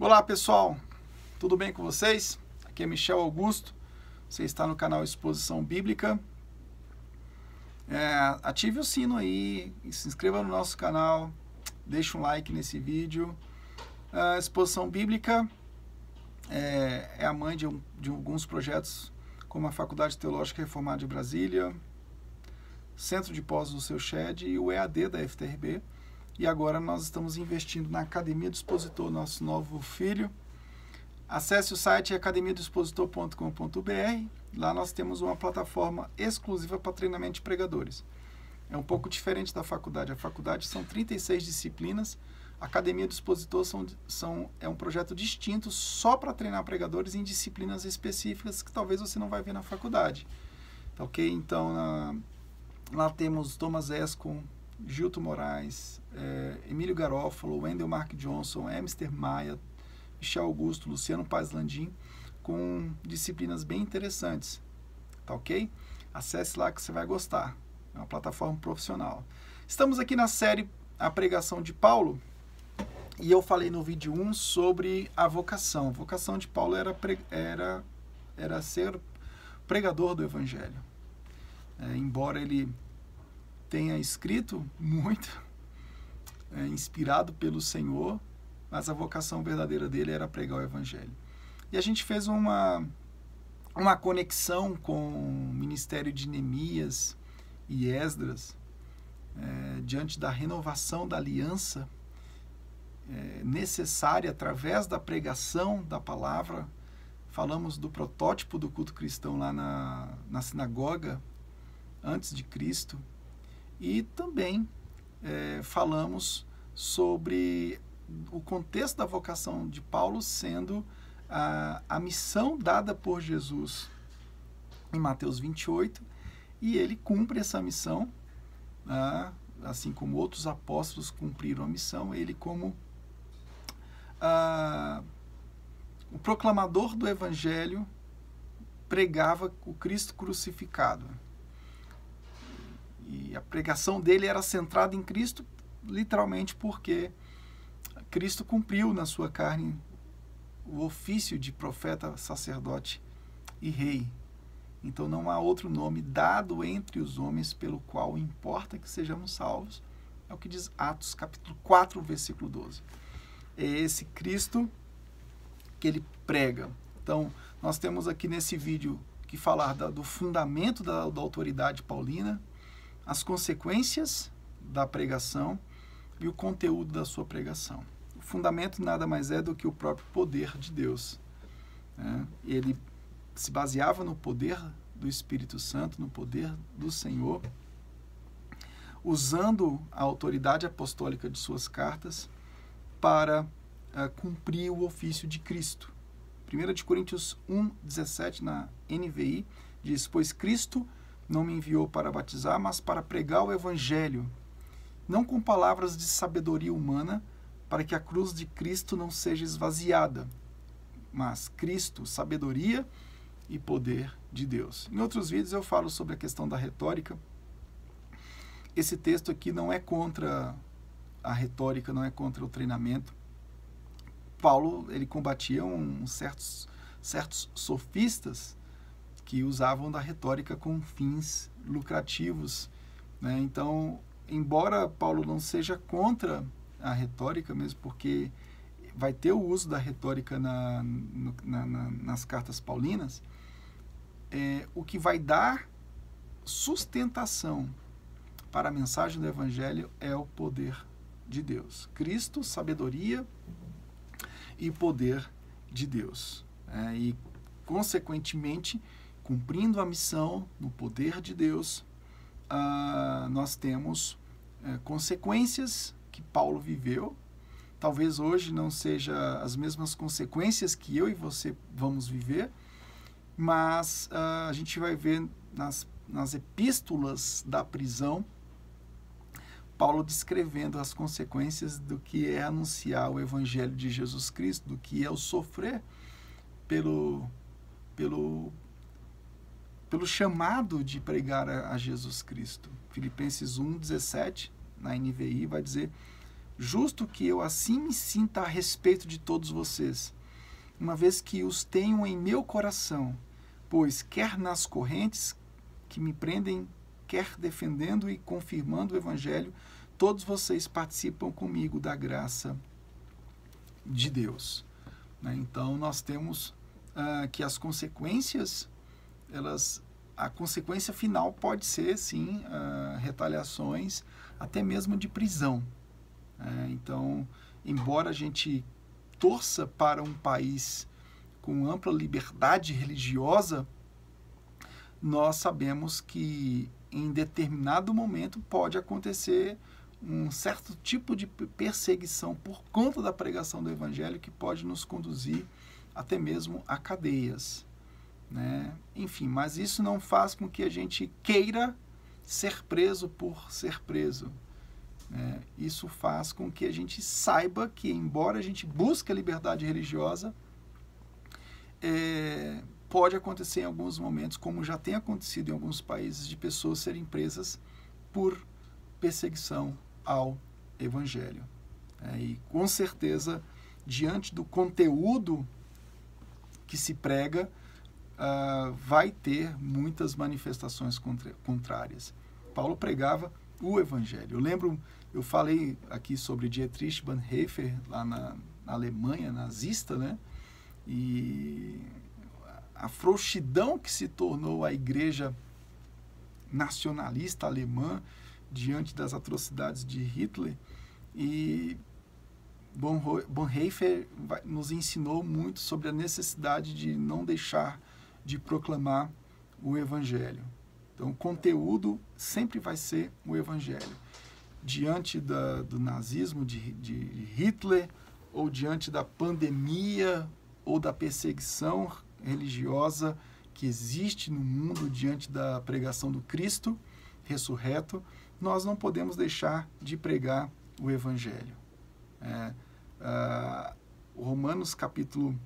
Olá pessoal, tudo bem com vocês? Aqui é Michel Augusto, você está no canal Exposição Bíblica. Ative o sino aí, se inscreva no nosso canal, deixe um like nesse vídeo. A Exposição Bíblica é a mãe de alguns projetos, como a Faculdade Teológica Reformada de Brasília, Centro de Pós do Seu Shed e o EAD da FTRB. E agora nós estamos investindo na Academia do Expositor, nosso novo filho. Acesse o site academiadoexpositor.com.br. Lá nós temos uma plataforma exclusiva para treinamento de pregadores. É um pouco diferente da faculdade. A faculdade são 36 disciplinas. A Academia do Expositor é um projeto distinto só para treinar pregadores em disciplinas específicas que talvez você não vai ver na faculdade. Tá, ok? Então, lá temos Thomas Escon, Gilton Moraes, Emílio Garofalo, Wendell Mark Johnson, Emster Maia, Michel Augusto, Luciano Paz Landim, com disciplinas bem interessantes, tá ok? Acesse lá que você vai gostar, é uma plataforma profissional. Estamos aqui na série A Pregação de Paulo, e eu falei no vídeo 1 sobre a vocação. A vocação de Paulo era ser pregador do Evangelho. Embora ele tenha escrito muito, inspirado pelo Senhor, mas a vocação verdadeira dele era pregar o Evangelho. E a gente fez uma conexão com o ministério de Neemias e Esdras, diante da renovação da aliança necessária através da pregação da palavra. Falamos do protótipo do culto cristão lá na sinagoga, antes de Cristo. E também falamos sobre o contexto da vocação de Paulo sendo a missão dada por Jesus em Mateus 28, e ele cumpre essa missão, assim como outros apóstolos cumpriram a missão. Ele, como o proclamador do Evangelho, pregava o Cristo crucificado. E a pregação dele era centrada em Cristo, literalmente porque Cristo cumpriu na sua carne o ofício de profeta, sacerdote e rei. Então não há outro nome dado entre os homens pelo qual importa que sejamos salvos. É o que diz Atos capítulo 4, versículo 12. É esse Cristo que ele prega. Então nós temos aqui nesse vídeo que falar do fundamento da autoridade paulina, as consequências da pregação e o conteúdo da sua pregação. O fundamento nada mais é do que o próprio poder de Deus. Ele se baseava no poder do Espírito Santo, no poder do Senhor, usando a autoridade apostólica de suas cartas para cumprir o ofício de Cristo. 1 Coríntios 1:17 na NVI diz: pois Cristo não me enviou para batizar, mas para pregar o Evangelho, não com palavras de sabedoria humana, para que a cruz de Cristo não seja esvaziada, mas Cristo, sabedoria e poder de Deus. Em outros vídeos eu falo sobre a questão da retórica. Esse texto aqui não é contra a retórica, não é contra o treinamento. Paulo, ele combatia certos sofistas que usavam da retórica com fins lucrativos, né? Então, embora Paulo não seja contra a retórica, mesmo porque vai ter o uso da retórica nas cartas paulinas, o que vai dar sustentação para a mensagem do Evangelho é o poder de Deus. Cristo, sabedoria e poder de Deus. E, consequentemente, cumprindo a missão no poder de Deus, nós temos consequências que Paulo viveu. Talvez hoje não seja as mesmas consequências que eu e você vamos viver, mas a gente vai ver nas epístolas da prisão, Paulo descrevendo as consequências do que é anunciar o Evangelho de Jesus Cristo, do que é o sofrer pelo chamado de pregar a Jesus Cristo. Filipenses 1:17, na NVI, vai dizer: justo que eu assim me sinta a respeito de todos vocês, uma vez que os tenho em meu coração, pois quer nas correntes que me prendem, quer defendendo e confirmando o Evangelho, todos vocês participam comigo da graça de Deus. Então, nós temos que as consequências, a consequência final pode ser, sim, retaliações, até mesmo de prisão. Então, embora a gente torça para um país com ampla liberdade religiosa, nós sabemos que em determinado momento pode acontecer um certo tipo de perseguição por conta da pregação do Evangelho que pode nos conduzir até mesmo a cadeias, né? Enfim, mas isso não faz com que a gente queira ser preso por ser preso, né? Isso faz com que a gente saiba que, embora a gente busque a liberdade religiosa, pode acontecer em alguns momentos, como já tem acontecido em alguns países, de pessoas serem presas por perseguição ao Evangelho. E com certeza, diante do conteúdo que se prega, vai ter muitas manifestações contrárias. Paulo pregava o Evangelho. Eu falei aqui sobre Dietrich Bonhoeffer, lá na Alemanha, nazista, né? E a frouxidão que se tornou a igreja nacionalista alemã diante das atrocidades de Hitler. E Bonhoeffer nos ensinou muito sobre a necessidade de não deixar de proclamar o Evangelho. Então, o conteúdo sempre vai ser o Evangelho. Diante do nazismo de Hitler, ou diante da pandemia, ou da perseguição religiosa que existe no mundo diante da pregação do Cristo ressurreto, nós não podemos deixar de pregar o Evangelho. Romanos capítulo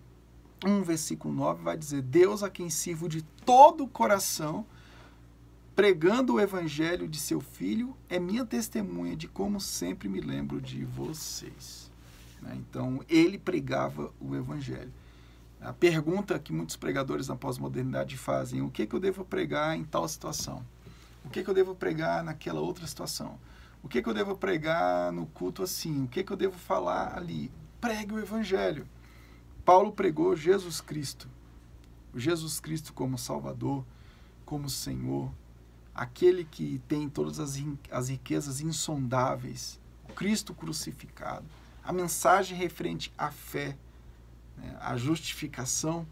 1, versículo 9 vai dizer: Deus, a quem sirvo de todo o coração, pregando o Evangelho de seu Filho, é minha testemunha de como sempre me lembro de vocês. Então, ele pregava o Evangelho. A pergunta que muitos pregadores na pós-modernidade fazem: o que eu devo pregar em tal situação? O que eu devo pregar naquela outra situação? O que eu devo pregar no culto assim? O que eu devo falar ali? Pregue o Evangelho. Paulo pregou Jesus Cristo. Jesus Cristo como Salvador, como Senhor, aquele que tem todas as riquezas insondáveis, o Cristo crucificado, a mensagem referente à fé, a justificação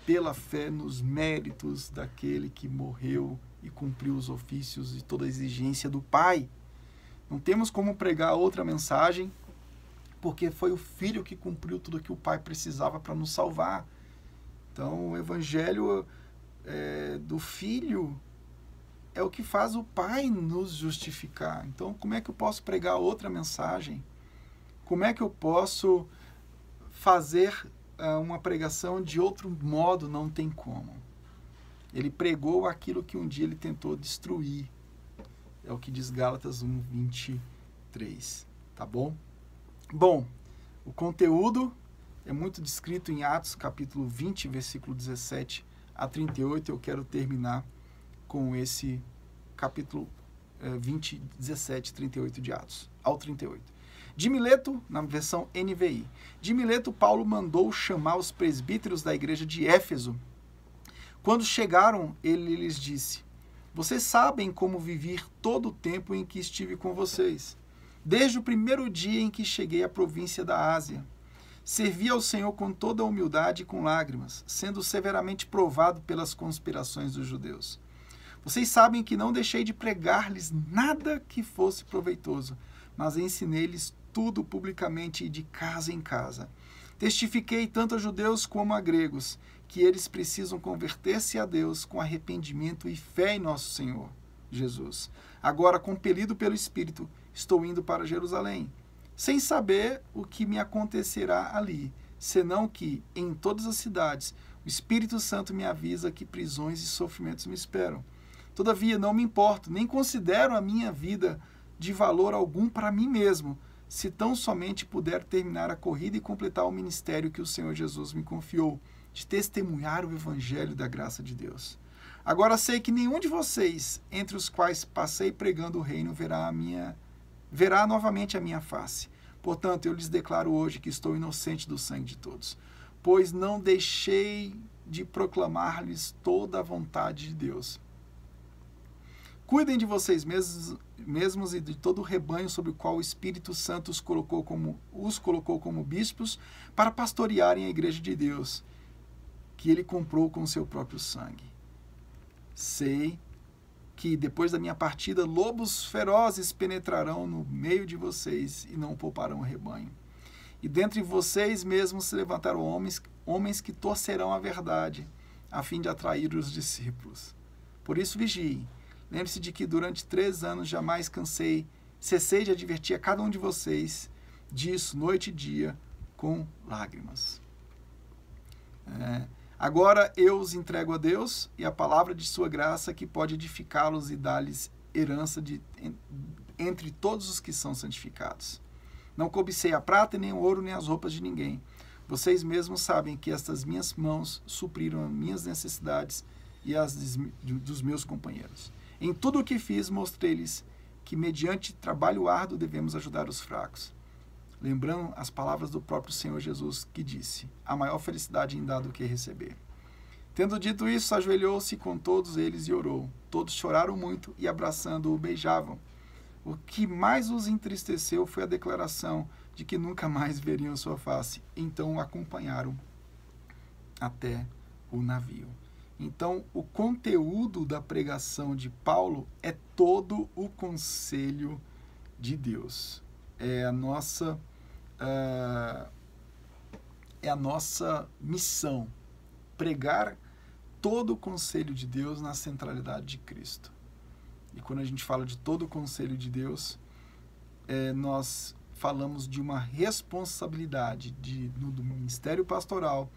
pela fé nos méritos daquele que morreu e cumpriu os ofícios e toda a exigência do Pai. Não temos como pregar outra mensagem, porque foi o Filho que cumpriu tudo o que o Pai precisava para nos salvar. Então, o Evangelho do Filho é o que faz o Pai nos justificar. Então, como é que eu posso pregar outra mensagem? Como é que eu posso fazer uma pregação de outro modo? Não tem como. Ele pregou aquilo que um dia ele tentou destruir. É o que diz Gálatas 1:23. Tá bom? Bom, o conteúdo é muito descrito em Atos, capítulo 20, versículo 17 a 38. Eu quero terminar com esse capítulo 20, 17, 38 de Atos, ao 38. De Mileto, na versão NVI. De Mileto, Paulo mandou chamar os presbíteros da igreja de Éfeso. Quando chegaram, ele lhes disse: vocês sabem como vivi todo o tempo em que estive com vocês, desde o primeiro dia em que cheguei à província da Ásia. Servi ao Senhor com toda a humildade e com lágrimas, sendo severamente provado pelas conspirações dos judeus. Vocês sabem que não deixei de pregar-lhes nada que fosse proveitoso, mas ensinei-lhes tudo publicamente e de casa em casa. Testifiquei tanto a judeus como a gregos que eles precisam converter-se a Deus com arrependimento e fé em nosso Senhor Jesus. Agora, compelido pelo Espírito, estou indo para Jerusalém, sem saber o que me acontecerá ali, senão que, em todas as cidades, o Espírito Santo me avisa que prisões e sofrimentos me esperam. Todavia, não me importo, nem considero a minha vida de valor algum para mim mesmo, se tão somente puder terminar a corrida e completar o ministério que o Senhor Jesus me confiou, de testemunhar o evangelho da graça de Deus. Agora sei que nenhum de vocês, entre os quais passei pregando o reino, verá novamente a minha face. Portanto, eu lhes declaro hoje que estou inocente do sangue de todos, pois não deixei de proclamar-lhes toda a vontade de Deus. Cuidem de vocês mesmos e de todo o rebanho sobre o qual o Espírito Santo os colocou como bispos para pastorearem a igreja de Deus, que ele comprou com o seu próprio sangue. Sei que depois da minha partida, lobos ferozes penetrarão no meio de vocês e não pouparão o rebanho. E dentre vocês mesmos se levantaram homens que torcerão a verdade, a fim de atrair os discípulos. Por isso vigiem. Lembre-se de que durante 3 anos jamais cessei de advertir a cada um de vocês disso, noite e dia, com lágrimas. Agora eu os entrego a Deus e a palavra de sua graça, que pode edificá-los e dar-lhes herança entre todos os que são santificados. Não cobicei a prata, nem o ouro, nem as roupas de ninguém. Vocês mesmos sabem que estas minhas mãos supriram as minhas necessidades e as dos meus companheiros. Em tudo o que fiz, mostrei-lhes que, mediante trabalho árduo, devemos ajudar os fracos. Lembrando as palavras do próprio Senhor Jesus, que disse: a maior felicidade em dar do que receber. Tendo dito isso, ajoelhou-se com todos eles e orou. Todos choraram muito e, abraçando-o, beijavam. O que mais os entristeceu foi a declaração de que nunca mais veriam sua face. Então o acompanharam até o navio. Então, o conteúdo da pregação de Paulo é todo o conselho de Deus. É a nossa missão, pregar todo o conselho de Deus na centralidade de Cristo. E quando a gente fala de todo o conselho de Deus, nós falamos de uma responsabilidade do ministério pastoral,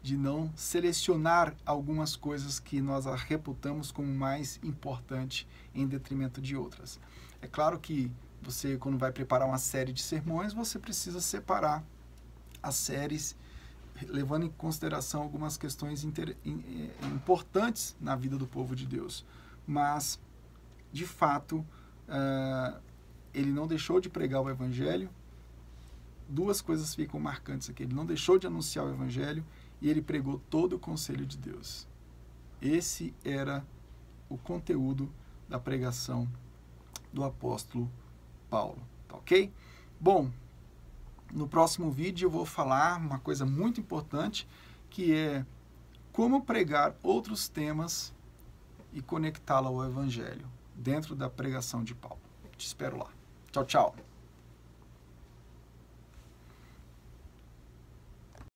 de não selecionar algumas coisas que nós reputamos como mais importante em detrimento de outras. É claro que você, quando vai preparar uma série de sermões, você precisa separar as séries, levando em consideração algumas questões importantes na vida do povo de Deus. Mas, de fato, ele não deixou de pregar o Evangelho. 2 coisas ficam marcantes aqui. Ele não deixou de anunciar o Evangelho e ele pregou todo o conselho de Deus. Esse era o conteúdo da pregação do apóstolo Paulo. Tá ok? Bom, no próximo vídeo eu vou falar uma coisa muito importante, que é como pregar outros temas e conectá-lo ao Evangelho dentro da pregação de Paulo. Te espero lá. Tchau, tchau.